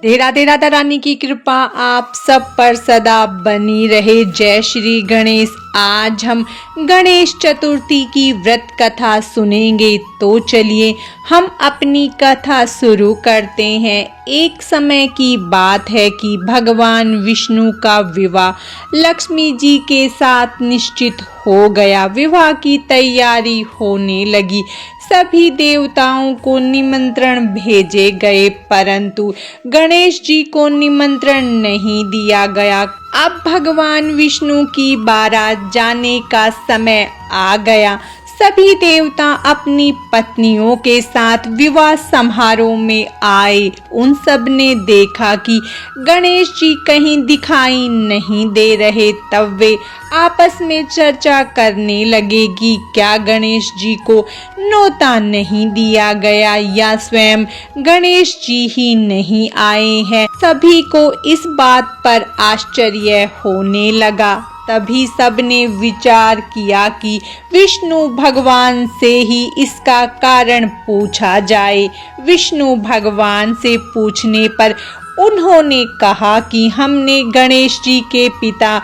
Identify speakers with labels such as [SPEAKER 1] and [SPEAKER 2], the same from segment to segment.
[SPEAKER 1] राधे राधा रानी की कृपा आप सब पर सदा बनी रहे। जय श्री गणेश। आज हम गणेश चतुर्थी की व्रत कथा सुनेंगे। तो चलिए हम अपनी कथा शुरू करते हैं। एक समय की बात है कि भगवान विष्णु का विवाह लक्ष्मी जी के साथ निश्चित हो गया। विवाह की तैयारी होने लगी। सभी देवताओं को निमंत्रण भेजे गए, परंतु गणेश जी को निमंत्रण नहीं दिया गया। अब भगवान विष्णु की बारात जाने का समय आ गया। सभी देवता अपनी पत्नियों के साथ विवाह समारोह में आए। उन सब ने देखा कि गणेश जी कहीं दिखाई नहीं दे रहे। तब वे आपस में चर्चा करने लगे कि क्या गणेश जी को न्योता नहीं दिया गया या स्वयं गणेश जी ही नहीं आए हैं। सभी को इस बात पर आश्चर्य होने लगा। तभी सबने विचार किया कि विष्णु भगवान से ही इसका कारण पूछा जाए। विष्णु भगवान से पूछने पर उन्होंने कहा कि हमने गणेश जी के पिता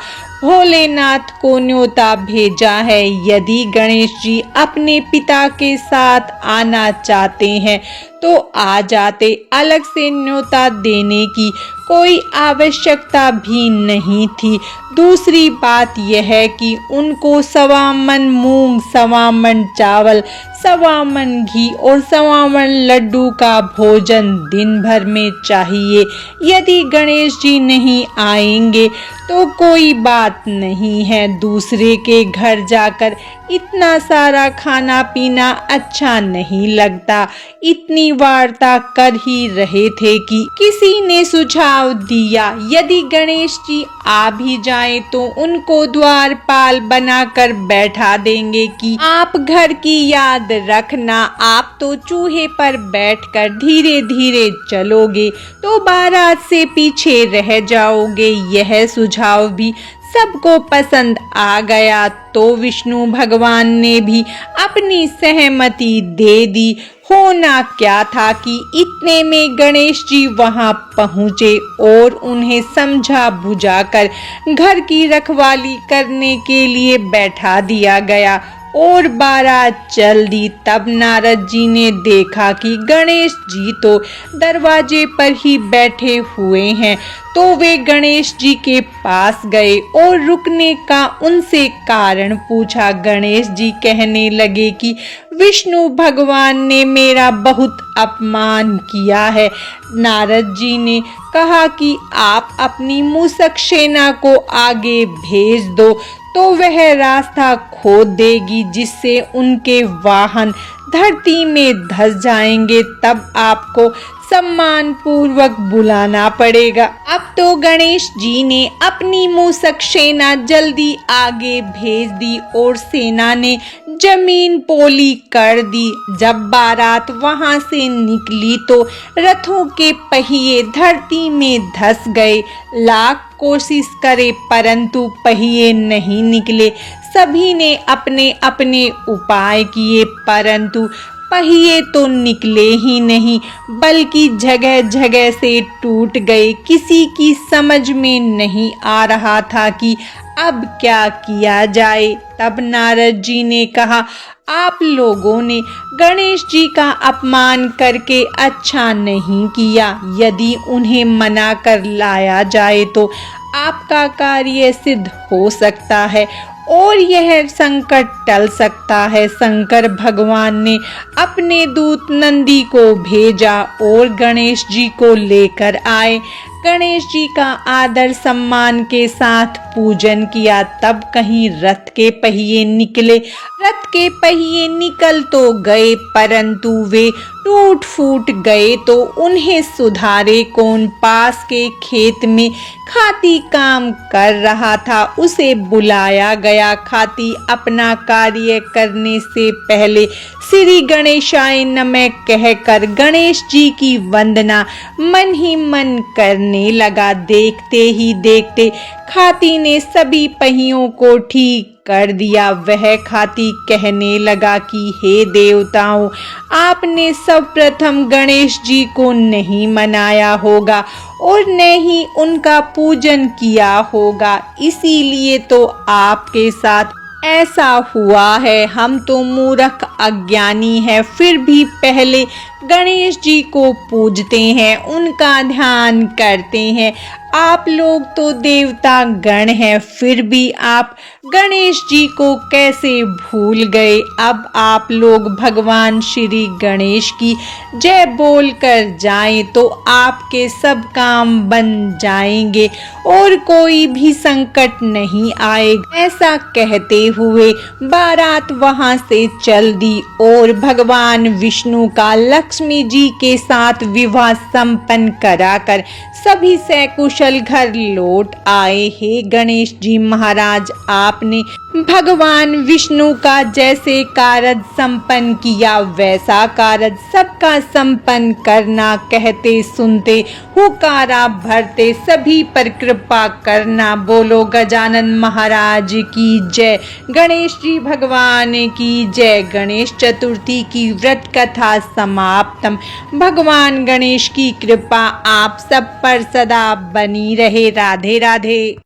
[SPEAKER 1] भोलेनाथ को न्योता भेजा है। यदि गणेश जी अपने पिता के साथ आना चाहते हैं तो आ जाते। अलग से न्योता देने की कोई आवश्यकता भी नहीं थी। दूसरी बात यह है कि उनको 1.25 मन मूंग, 1.25 मन चावल, 1.25 मन घी और 1.25 मन लड्डू का भोजन दिन भर में चाहिए। यदि गणेश जी नहीं आएंगे तो कोई बात नहीं है। दूसरे के घर जाकर इतना सारा खाना पीना अच्छा नहीं लगता। इतनी वार्ता कर ही रहे थे कि किसी ने सुझाव दिया, यदि गणेश जी आ भी जाए तो उनको द्वारपाल बनाकर बैठा देंगे कि आप घर की याद रखना। आप तो चूहे पर बैठकर धीरे धीरे चलोगे तो बारात से पीछे रह जाओगे। यह सुझाव भी सबको पसंद आ गया। तो विष्णु भगवान ने भी अपनी सहमति दे दी। होना क्या था कि इतने में गणेश जी वहां पहुंचे और उन्हें समझा बुझाकर घर की रखवाली करने के लिए बैठा दिया गया और बारात चल दी। तब नारद जी ने देखा कि गणेश जी तो दरवाजे पर ही बैठे हुए हैं। तो वे गणेश जी के पास गए और रुकने का उनसे कारण पूछा। गणेश जी कहने लगे कि विष्णु भगवान ने मेरा बहुत अपमान किया है। नारद जी ने कहा कि आप अपनी मूषक सेना को आगे भेज दो तो वह रास्ता खोद देगी, जिससे उनके वाहन धरती में धंस जाएंगे। तब आपको सम्मान पूर्वक बुलाना पड़ेगा। अब तो गणेश जी ने अपनी मूषक सेना जल्दी आगे भेज दी और सेना ने जमीन पोली कर दी। जब बारात वहां से निकली तो रथों के पहिए धरती में धंस गए। लाख कोशिश करे परंतु पहिए नहीं निकले। सभी ने अपने अपने उपाय किए परंतु पहिए तो निकले ही नहीं, बल्कि जगह जगह से टूट गए। किसी की समझ में नहीं आ रहा था कि अब क्या किया जाए। तब नारद जी ने कहा, आप लोगों ने गणेश जी का अपमान करके अच्छा नहीं किया। यदि उन्हें मना कर लाया जाए तो आपका कार्य सिद्ध हो सकता है और यह संकट टल सकता है। शंकर भगवान ने अपने दूत नंदी को भेजा और गणेश जी को लेकर आए। गणेश जी का आदर सम्मान के साथ पूजन किया। तब कहीं रथ के पहिए निकले। रथ के पहिए निकल तो गए परंतु वे टूट फूट गए तो उन्हें सुधारे कौन। पास के खेत में खाती काम कर रहा था, उसे बुलाया गया। खाती अपना कार्य करने से पहले श्री गणेशाय नमः कहकर गणेश जी की वंदना मन ही मन करने लगा। देखते ही देखते खाती ने सभी पहियों को ठीक कर दिया। वह खाती कहने लगा कि हे देवताओं, आपने सर्वप्रथम गणेश जी को नहीं मनाया होगा और न ही उनका पूजन किया होगा, इसीलिए तो आपके साथ ऐसा हुआ है। हम तो मूर्ख अज्ञानी हैं, फिर भी पहले गणेश जी को पूजते हैं, उनका ध्यान करते हैं। आप लोग तो देवता गण हैं, फिर भी आप गणेश जी को कैसे भूल गए। अब आप लोग भगवान श्री गणेश की जय बोल कर जाएं तो आपके सब काम बन जाएंगे और कोई भी संकट नहीं आएगा। ऐसा कहते हुए बारात वहां से चल दी और भगवान विष्णु का लक्ष्मी जी के साथ विवाह संपन्न कराकर सभी सकुशल घर लौट आए। हे गणेश जी महाराज, आपने भगवान विष्णु का जैसे कार्य संपन्न किया वैसा कार्य सबका संपन्न करना। कहते सुनते हुकारा भरते सभी पर कृपा करना। बोलो गजानन महाराज की जय, गणेश जी भगवान की जय। गणेश चतुर्थी की व्रत कथा समाप्तम। भगवान गणेश की कृपा आप सब पर सदा बनी रहे। राधे राधे।